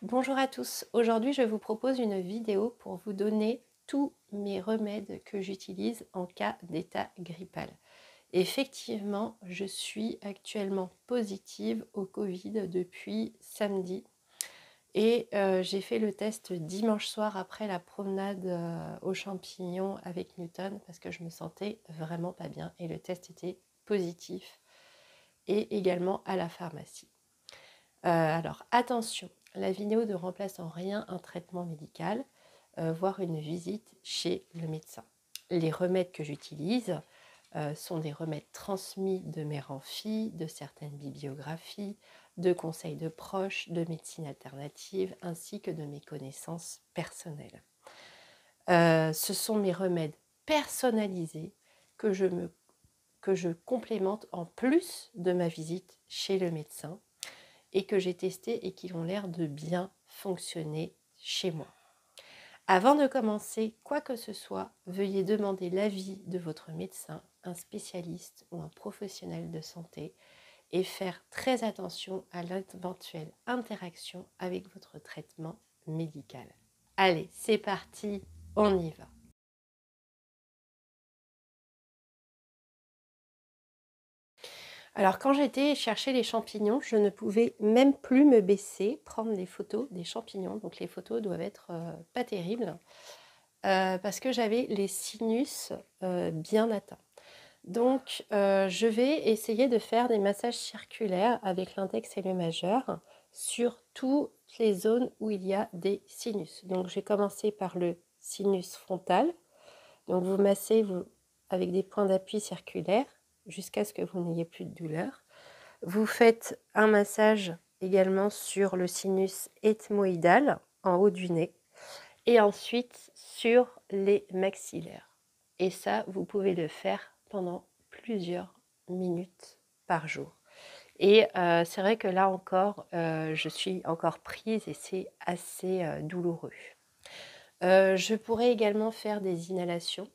Bonjour à tous, aujourd'hui je vous propose une vidéo pour vous donner tous mes remèdes que j'utilise en cas d'état grippal. Effectivement, je suis actuellement positive au Covid depuis samedi et j'ai fait le test dimanche soir après la promenade aux champignons avec Newton parce que je me sentais vraiment pas bien et le test était positif et également à la pharmacie. Alors attention, la vidéo ne remplace en rien un traitement médical, voire une visite chez le médecin. Les remèdes que j'utilise sont des remèdes transmis de mère en fille, de certaines bibliographies, de conseils de proches, de médecine alternative, ainsi que de mes connaissances personnelles. Ce sont mes remèdes personnalisés que je complémente en plus de ma visite chez le médecin et que j'ai testé et qui ont l'air de bien fonctionner chez moi. Avant de commencer quoi que ce soit, veuillez demander l'avis de votre médecin, un spécialiste ou un professionnel de santé et faire très attention à l'éventuelle interaction avec votre traitement médical. Allez, c'est parti, on y va. Alors quand j'étais chercher les champignons, je ne pouvais même plus me baisser, prendre des photos des champignons. Donc les photos doivent être pas terribles parce que j'avais les sinus bien atteints. Donc je vais essayer de faire des massages circulaires avec l'index et le majeur sur toutes les zones où il y a des sinus. Donc j'ai commencé par le sinus frontal. Donc vous massez avec des points d'appui circulaires jusqu'à ce que vous n'ayez plus de douleur. Vous faites un massage également sur le sinus ethmoïdal en haut du nez et ensuite sur les maxillaires. Et ça, vous pouvez le faire pendant plusieurs minutes par jour. Et c'est vrai que là encore, je suis encore prise et c'est assez douloureux. Je pourrais également faire des inhalations,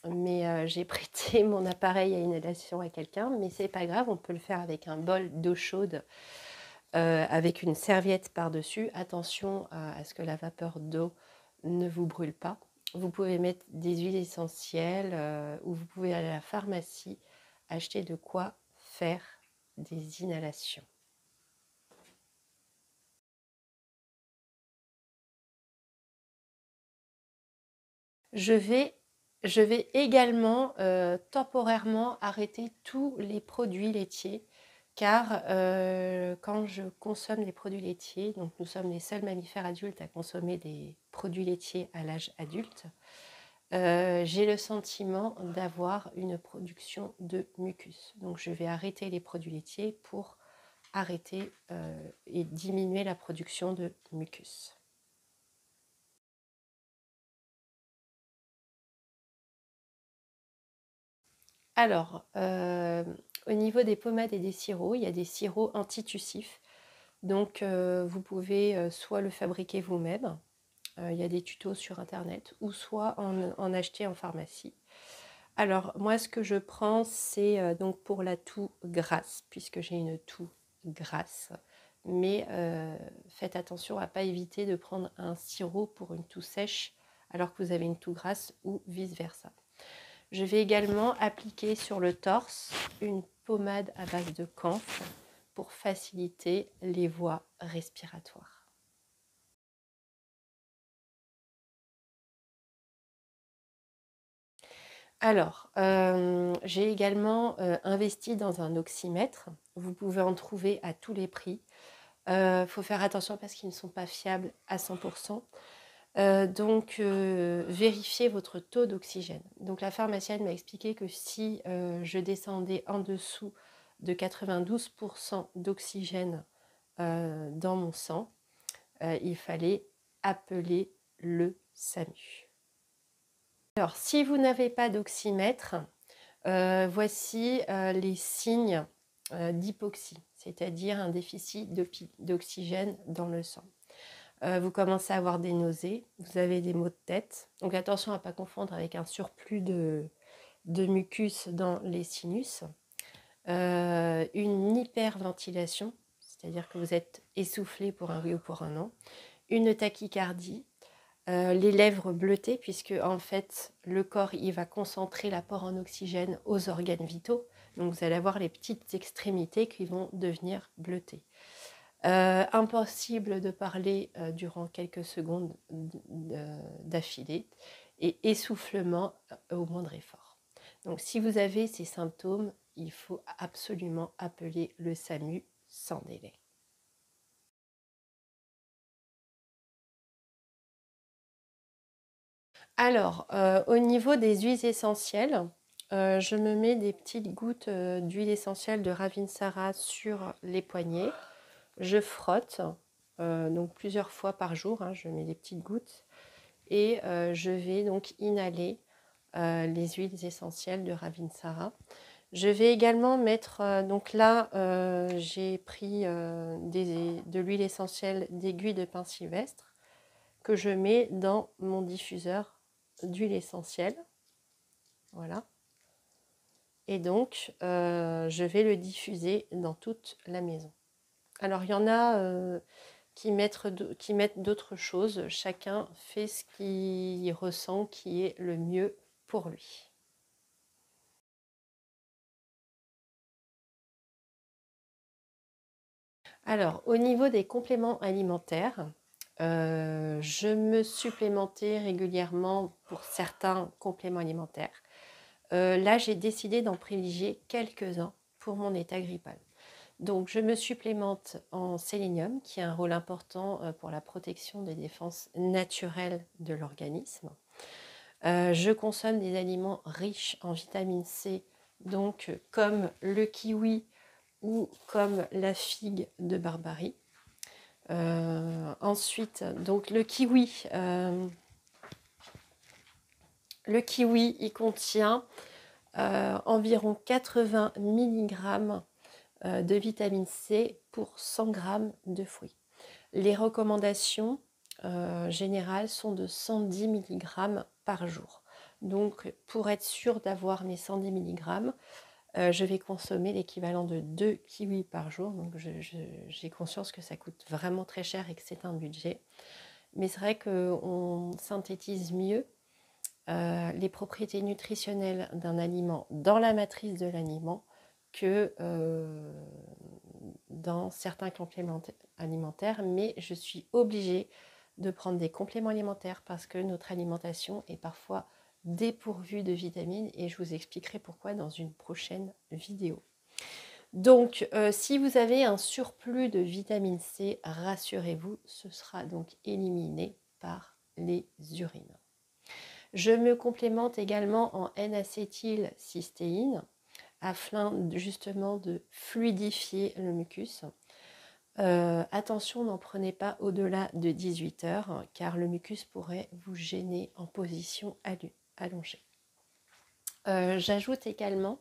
mais j'ai prêté mon appareil à inhalation à quelqu'un, mais c'est pas grave, on peut le faire avec un bol d'eau chaude avec une serviette par-dessus. Attention à ce que la vapeur d'eau ne vous brûle pas. Vous pouvez mettre des huiles essentielles ou vous pouvez aller à la pharmacie acheter de quoi faire des inhalations. Je vais également temporairement arrêter tous les produits laitiers car quand je consomme des produits laitiers, donc nous sommes les seuls mammifères adultes à consommer des produits laitiers à l'âge adulte, j'ai le sentiment d'avoir une production de mucus. Donc je vais arrêter les produits laitiers pour arrêter et diminuer la production de mucus. Alors, au niveau des pommades et des sirops, il y a des sirops antitussifs. Donc, vous pouvez soit le fabriquer vous-même, il y a des tutos sur internet, ou soit en acheter en pharmacie. Alors, moi, ce que je prends, c'est donc pour la toux grasse, puisque j'ai une toux grasse. Mais faites attention à ne pas éviter de prendre un sirop pour une toux sèche alors que vous avez une toux grasse ou vice-versa. Je vais également appliquer sur le torse une pommade à base de camphre pour faciliter les voies respiratoires. Alors, j'ai également investi dans un oxymètre. Vous pouvez en trouver à tous les prix. Faut faire attention parce qu'ils ne sont pas fiables à 100%. Donc, vérifiez votre taux d'oxygène. Donc, la pharmacienne m'a expliqué que si je descendais en dessous de 92% d'oxygène dans mon sang, il fallait appeler le SAMU. Alors, si vous n'avez pas d'oxymètre, voici les signes d'hypoxie, c'est-à-dire un déficit d'oxygène dans le sang. Vous commencez à avoir des nausées, vous avez des maux de tête. Donc attention à ne pas confondre avec un surplus de mucus dans les sinus. Une hyperventilation, c'est-à-dire que vous êtes essoufflé pour un oui ou pour un non, une tachycardie, les lèvres bleutées, puisque en fait le corps il va concentrer l'apport en oxygène aux organes vitaux, donc vous allez avoir les petites extrémités qui vont devenir bleutées. Impossible de parler durant quelques secondes d'affilée, et essoufflement au moindre effort. Donc si vous avez ces symptômes, il faut absolument appeler le SAMU sans délai. Alors, au niveau des huiles essentielles, je me mets des petites gouttes d'huile essentielle de Ravinsara sur les poignets. Je frotte, donc plusieurs fois par jour, hein, je mets des petites gouttes. Et je vais donc inhaler les huiles essentielles de Ravinsara. Je vais également mettre, donc là j'ai pris de l'huile essentielle d'aiguille de pin sylvestre que je mets dans mon diffuseur d'huile essentielle. Voilà. Et donc je vais le diffuser dans toute la maison. Alors il y en a qui mettent d'autres choses. Chacun fait ce qu'il ressent qui est le mieux pour lui. Alors, au niveau des compléments alimentaires, je me supplémentais régulièrement pour certains compléments alimentaires. Là, j'ai décidé d'en privilégier quelques-uns pour mon état grippal. Donc, je me supplémente en sélénium, qui a un rôle important pour la protection des défenses naturelles de l'organisme. Je consomme des aliments riches en vitamine C, donc comme le kiwi ou comme la figue de Barbarie. Ensuite, donc le kiwi, il contient environ 80 mg de vitamine C pour 100 g de fruits. Les recommandations générales sont de 110 mg par jour. Donc, pour être sûr d'avoir mes 110 mg, je vais consommer l'équivalent de 2 kiwis par jour. Donc, j'ai conscience que ça coûte vraiment très cher et que c'est un budget. Mais c'est vrai qu'on synthétise mieux les propriétés nutritionnelles d'un aliment dans la matrice de l'aliment que dans certains compléments alimentaires, mais je suis obligée de prendre des compléments alimentaires parce que notre alimentation est parfois dépourvue de vitamines et je vous expliquerai pourquoi dans une prochaine vidéo. Donc, si vous avez un surplus de vitamine C, rassurez-vous, ce sera donc éliminé par les urines. Je me complémente également en N-acétylcystéine afin justement de fluidifier le mucus. Attention, n'en prenez pas au-delà de 18 heures car le mucus pourrait vous gêner en position allongée. J'ajoute également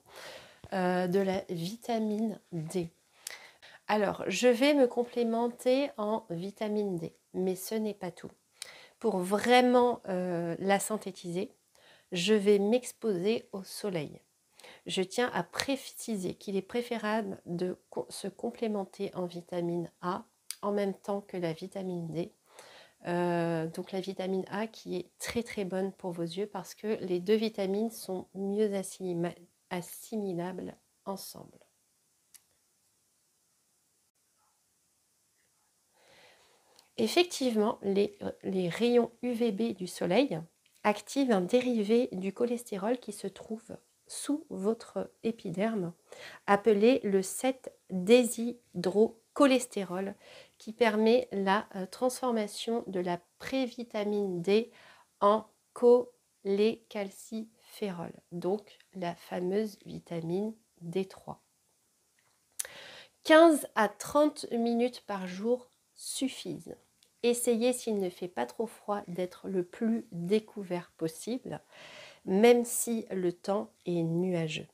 de la vitamine D. Alors, je vais me complémenter en vitamine D, mais ce n'est pas tout. Pour vraiment la synthétiser, je vais m'exposer au soleil. Je tiens à préciser qu'il est préférable de se complémenter en vitamine A en même temps que la vitamine D. Donc la vitamine A qui est très très bonne pour vos yeux parce que les deux vitamines sont mieux assimilables ensemble. Effectivement, les rayons UVB du soleil activent un dérivé du cholestérol qui se trouve sous votre épiderme, appelé le 7-déshydrocholestérol, qui permet la transformation de la prévitamine D en cholécalciférol, donc la fameuse vitamine D3. 15 à 30 minutes par jour suffisent. Essayez, s'il ne fait pas trop froid, d'être le plus découvert possible, même si le temps est nuageux.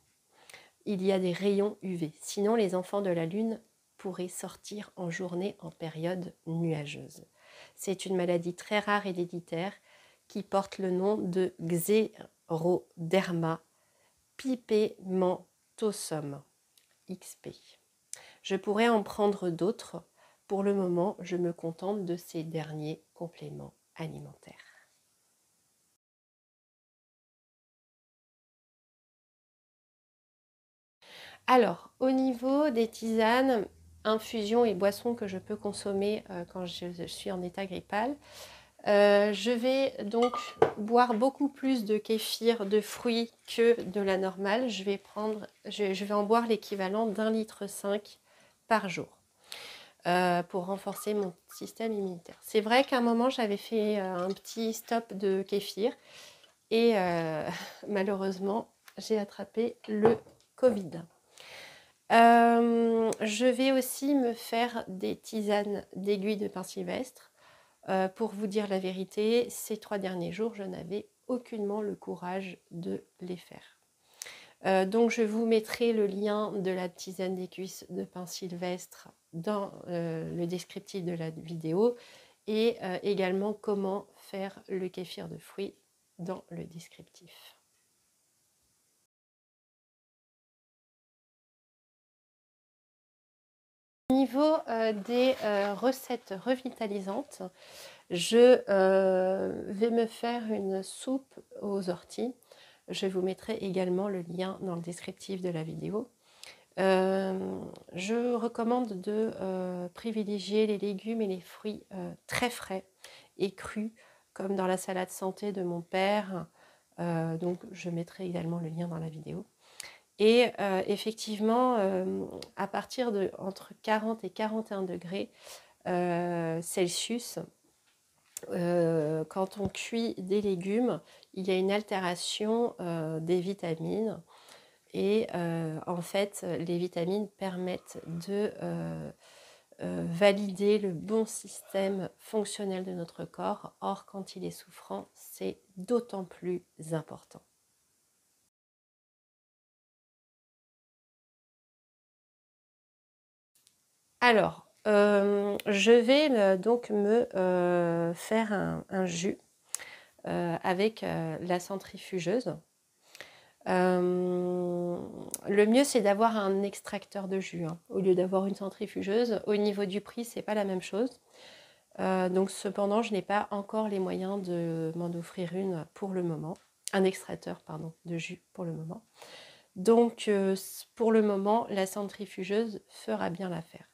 Il y a des rayons UV, sinon les enfants de la Lune pourraient sortir en journée en période nuageuse. C'est une maladie très rare héréditaire qui porte le nom de Xeroderma pigmentosum XP. Je pourrais en prendre d'autres. Pour le moment, je me contente de ces derniers compléments alimentaires. Alors, au niveau des tisanes, infusions et boissons que je peux consommer quand je suis en état grippal, je vais donc boire beaucoup plus de kéfir de fruits que de la normale. Je vais en boire l'équivalent d'1,5 litre par jour pour renforcer mon système immunitaire. C'est vrai qu'à un moment, j'avais fait un petit stop de kéfir et malheureusement, j'ai attrapé le Covid. Je vais aussi me faire des tisanes d'aiguille de pin sylvestre. Pour vous dire la vérité, ces 3 derniers jours, je n'avais aucunement le courage de les faire. Donc je vous mettrai le lien de la tisane d'aiguille de pin sylvestre dans le descriptif de la vidéo et également comment faire le kéfir de fruits dans le descriptif. Au niveau des recettes revitalisantes, je vais me faire une soupe aux orties. Je vous mettrai également le lien dans le descriptif de la vidéo. Je recommande de privilégier les légumes et les fruits très frais et crus, comme dans la salade santé de mon père. Donc je mettrai également le lien dans la vidéo. Et effectivement, à partir de entre 40 et 41 degrés Celsius, quand on cuit des légumes, il y a une altération des vitamines. Et en fait, les vitamines permettent de valider le bon système fonctionnel de notre corps. Or, quand il est souffrant, c'est d'autant plus important. Alors, je vais donc me faire un jus avec la centrifugeuse. Le mieux, c'est d'avoir un extracteur de jus hein, au lieu d'avoir une centrifugeuse. Au niveau du prix, c'est pas la même chose. Donc, cependant, je n'ai pas encore les moyens de m'en offrir une pour le moment. Un extracteur, pardon, de jus pour le moment. Donc, pour le moment, la centrifugeuse fera bien l'affaire.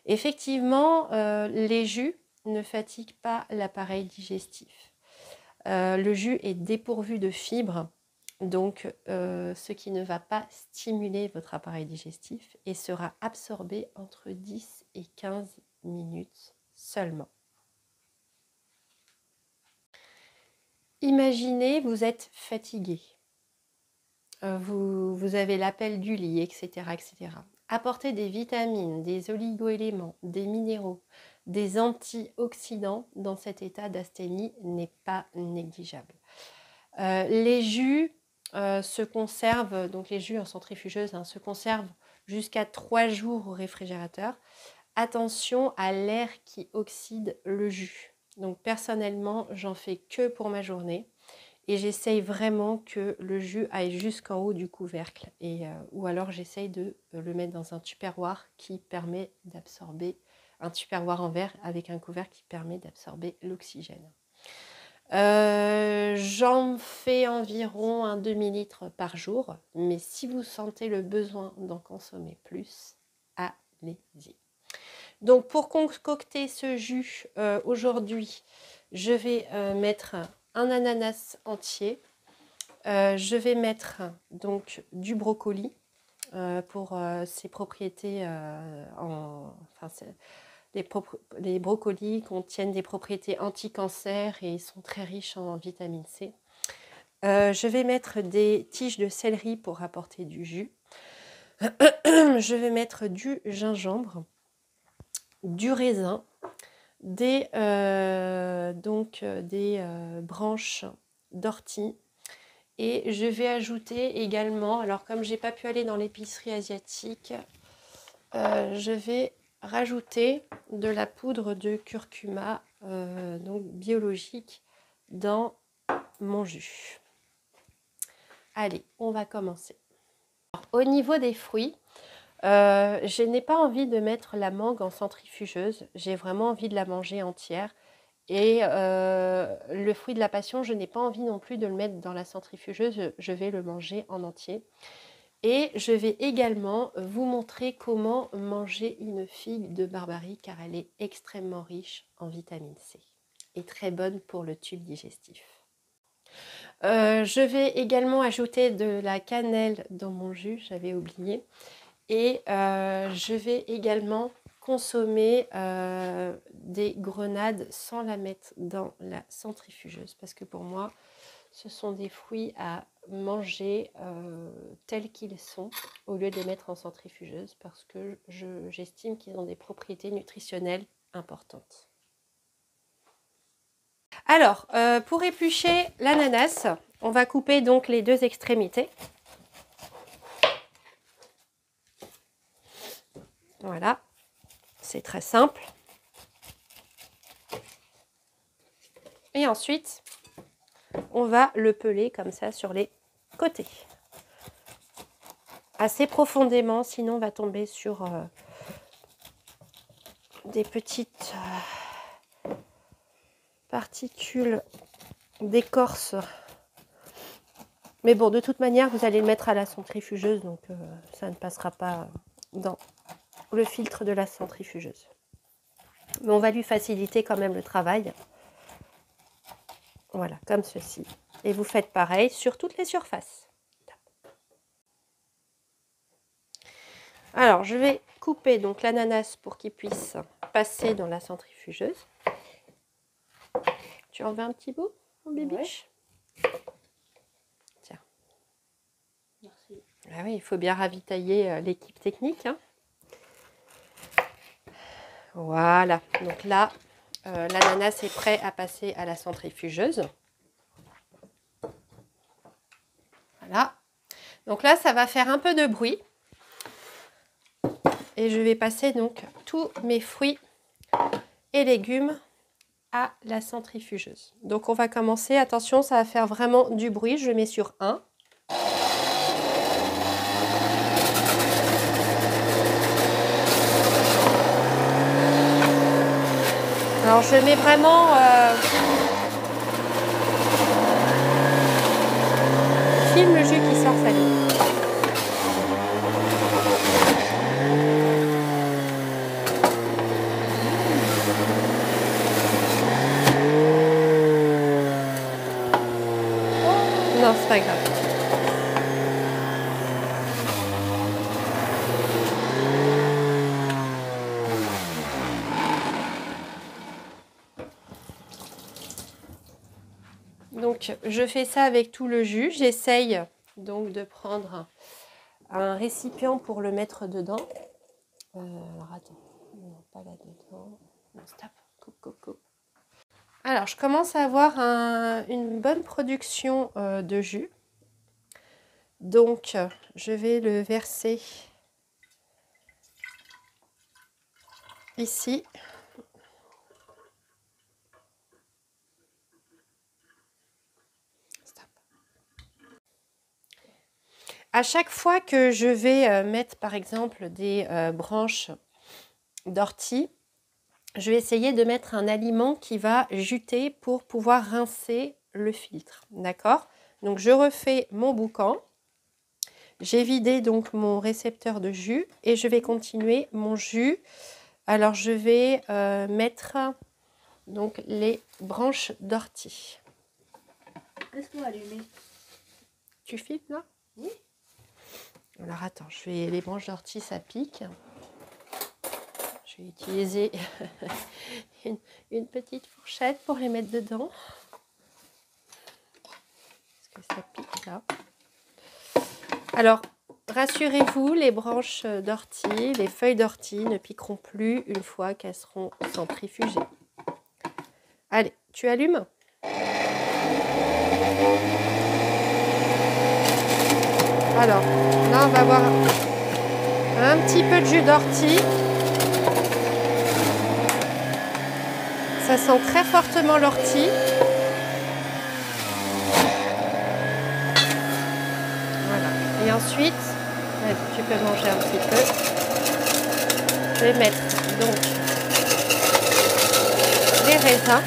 Effectivement, les jus ne fatiguent pas l'appareil digestif. Le jus est dépourvu de fibres, donc ce qui ne va pas stimuler votre appareil digestif et sera absorbé entre 10 et 15 minutes seulement. Imaginez, vous êtes fatigué, vous avez l'appel du lit, etc., etc. Apporter des vitamines, des oligo-éléments, des minéraux, des antioxydants dans cet état d'asthénie n'est pas négligeable. Les jus se conservent, donc les jus en centrifugeuse hein, se conservent jusqu'à 3 jours au réfrigérateur. Attention à l'air qui oxyde le jus. Donc personnellement, j'en fais que pour ma journée. Et j'essaye vraiment que le jus aille jusqu'en haut du couvercle. Ou alors j'essaye de le mettre dans un tupperware qui permet d'absorber, un tupperware en verre avec un couvercle qui permet d'absorber l'oxygène. J'en fais environ un demi-litre par jour. Mais si vous sentez le besoin d'en consommer plus, allez-y. Donc pour concocter ce jus aujourd'hui, je vais mettre un ananas entier. Je vais mettre donc du brocoli pour ses propriétés les brocolis contiennent des propriétés anti-cancer et sont très riches en vitamine C. Je vais mettre des tiges de céleri pour apporter du jus. Je vais mettre du gingembre, du raisin, des branches d'ortie et je vais ajouter également, alors comme j'ai pas pu aller dans l'épicerie asiatique, je vais rajouter de la poudre de curcuma donc biologique dans mon jus. Allez, on va commencer. Alors, au niveau des fruits, Je n'ai pas envie de mettre la mangue en centrifugeuse, j'ai vraiment envie de la manger entière. Et le fruit de la passion, je n'ai pas envie non plus de le mettre dans la centrifugeuse, je vais le manger en entier. Et je vais également vous montrer comment manger une figue de Barbarie car elle est extrêmement riche en vitamine C et très bonne pour le tube digestif. Je vais également ajouter de la cannelle dans mon jus, j'avais oublié. Et je vais également consommer des grenades sans la mettre dans la centrifugeuse parce que pour moi, ce sont des fruits à manger tels qu'ils sont au lieu de les mettre en centrifugeuse parce que j'estime qu'ils ont des propriétés nutritionnelles importantes. Alors, pour éplucher l'ananas, on va couper donc les deux extrémités. Voilà, c'est très simple. Et ensuite, on va le peler comme ça sur les côtés. Assez profondément, sinon on va tomber sur des petites particules d'écorce. Mais bon, de toute manière, vous allez le mettre à la centrifugeuse, donc ça ne passera pas dans le filtre de la centrifugeuse. Mais on va lui faciliter quand même le travail. Voilà, comme ceci. Et vous faites pareil sur toutes les surfaces. Alors, je vais couper donc l'ananas pour qu'il puisse passer dans la centrifugeuse. Tu en veux un petit bout, mon bibiche? Ouais. Tiens. Merci. Ah oui, il faut bien ravitailler l'équipe technique. Hein. Voilà, donc là, l'ananas est prêt à passer à la centrifugeuse. Voilà. Donc là, ça va faire un peu de bruit. Et je vais passer donc tous mes fruits et légumes à la centrifugeuse. Donc on va commencer, attention, ça va faire vraiment du bruit. Je mets sur 1. Alors je mets vraiment filme le jus qui sort salé. Non, c'est pas grave. Donc, je fais ça avec tout le jus. J'essaye donc de prendre un récipient pour le mettre dedans. Alors, attends. Non, pas là-dedans. Non, stop. Coupe, coupe, coupe. Alors, je commence à avoir une bonne production de jus. Donc, je vais le verser ici. Stop. À chaque fois que je vais mettre, par exemple, des branches d'ortie, je vais essayer de mettre un aliment qui va juter pour pouvoir rincer le filtre. D'accord? Donc, je refais mon boucan. J'ai vidé donc mon récepteur de jus et je vais continuer mon jus. Alors, je vais mettre donc les branches d'ortie. Qu'est-ce qu'on va allumer? Tu filmes là? Oui. Alors, attends, les branches d'ortie, ça pique. Je vais utiliser une petite fourchette pour les mettre dedans. Parce que ça pique là. Alors, rassurez-vous, les branches d'ortie, les feuilles d'ortie ne piqueront plus une fois qu'elles seront centrifugées. Allez, tu allumes? Alors, là, on va avoir un petit peu de jus d'ortie. Ça sent très fortement l'ortie. Voilà. Et ensuite, Ouais, tu peux manger un petit peu. Je vais mettre donc les raisins.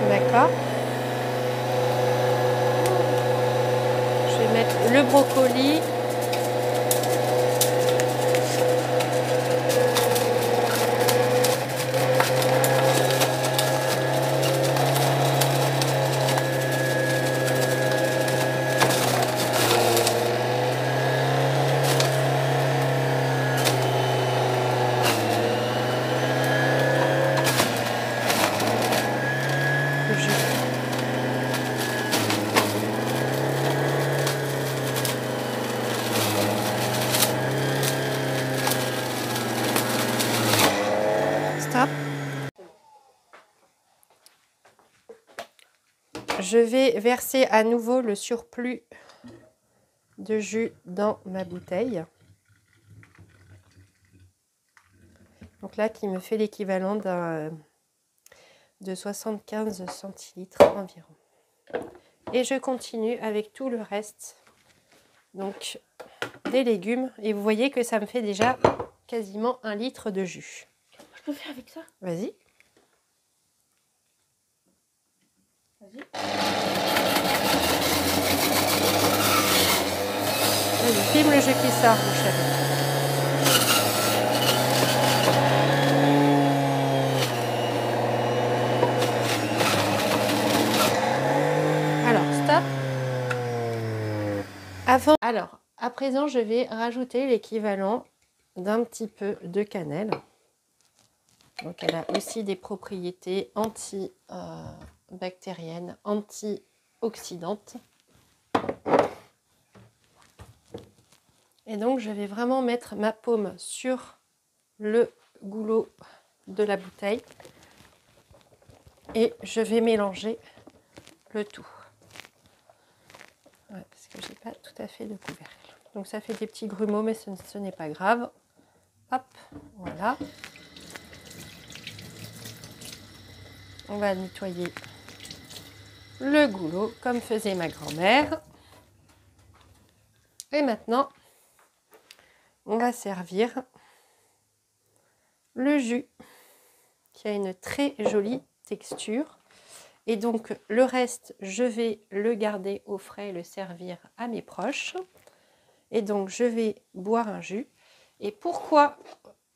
D'accord. Je vais mettre le brocoli. Stop. Je vais verser à nouveau le surplus de jus dans ma bouteille. Donc là, qui me fait l'équivalent de 75 centilitres environ. Et je continue avec tout le reste, donc des légumes. Et vous voyez que ça me fait déjà quasiment 1 litre de jus. Je peux faire avec ça? Vas-y. Vas-y. Vas-y, filme le jus qui sort, mon chéri. Alors, à présent, je vais rajouter l'équivalent d'un petit peu de cannelle. Donc, elle a aussi des propriétés antibactériennes, antioxydantes. Et donc, je vais vraiment mettre ma paume sur le goulot de la bouteille. Et je vais mélanger le tout. Ouais, parce que je n'ai pas tout à fait de couvercle. Donc ça fait des petits grumeaux, mais ce n'est pas grave. Hop, voilà. On va nettoyer le goulot comme faisait ma grand-mère. Et maintenant, on va servir le jus qui a une très jolie texture. Et donc le reste, je vais le garder au frais et le servir à mes proches. Et donc je vais boire un jus. Et pourquoi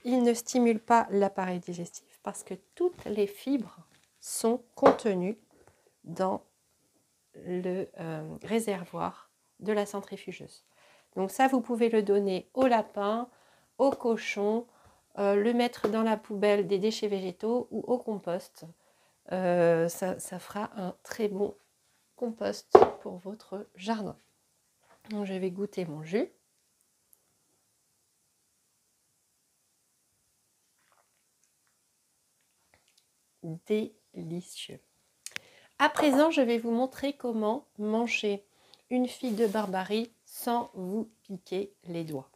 il ne stimule pas l'appareil digestif? Parce que toutes les fibres sont contenues dans le réservoir de la centrifugeuse. Donc ça, vous pouvez le donner au lapin, au cochon, le mettre dans la poubelle des déchets végétaux ou au compost. Ça fera un très bon compost pour votre jardin. Donc je vais goûter mon jus. Délicieux. À présent, je vais vous montrer comment manger une figue de Barbarie sans vous piquer les doigts.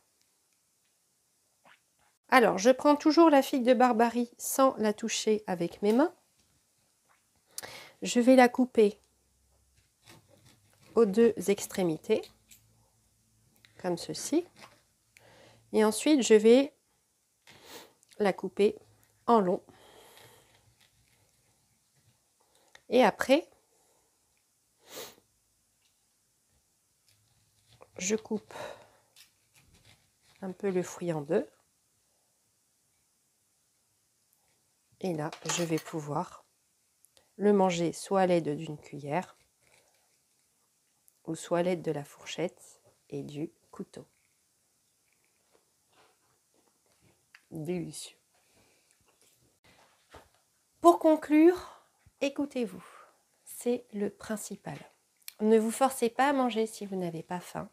Alors, je prends toujours la figue de Barbarie sans la toucher avec mes mains. Je vais la couper aux deux extrémités, comme ceci. Et ensuite, je vais la couper en long. Et après, je coupe un peu le fruit en deux. Et là, je vais pouvoir le manger soit à l'aide d'une cuillère ou soit à l'aide de la fourchette et du couteau. Délicieux. Pour conclure, écoutez-vous, c'est le principal. Ne vous forcez pas à manger si vous n'avez pas faim.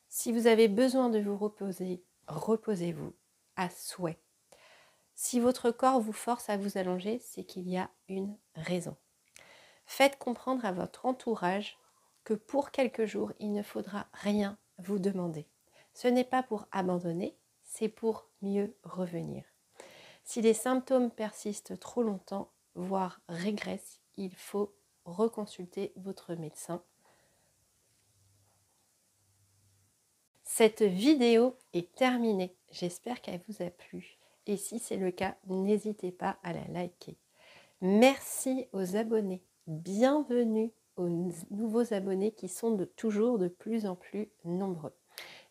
Si vous avez besoin de vous reposer, reposez-vous à souhait. Si votre corps vous force à vous allonger, c'est qu'il y a une raison. Faites comprendre à votre entourage que pour quelques jours, il ne faudra rien vous demander. Ce n'est pas pour abandonner, c'est pour mieux revenir. Si les symptômes persistent trop longtemps, voire régressent, il faut reconsulter votre médecin Cette vidéo est terminée. J'espère qu'elle vous a plu. Et si c'est le cas, n'hésitez pas à la liker. Merci aux abonnés. Bienvenue aux nouveaux abonnés qui sont toujours de plus en plus nombreux.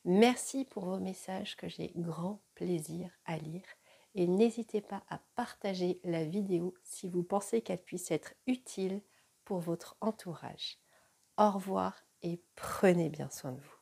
Merci pour vos messages que j'ai grand plaisir à lire. Et n'hésitez pas à partager la vidéo si vous pensez qu'elle puisse être utile pour votre entourage. Au revoir et prenez bien soin de vous.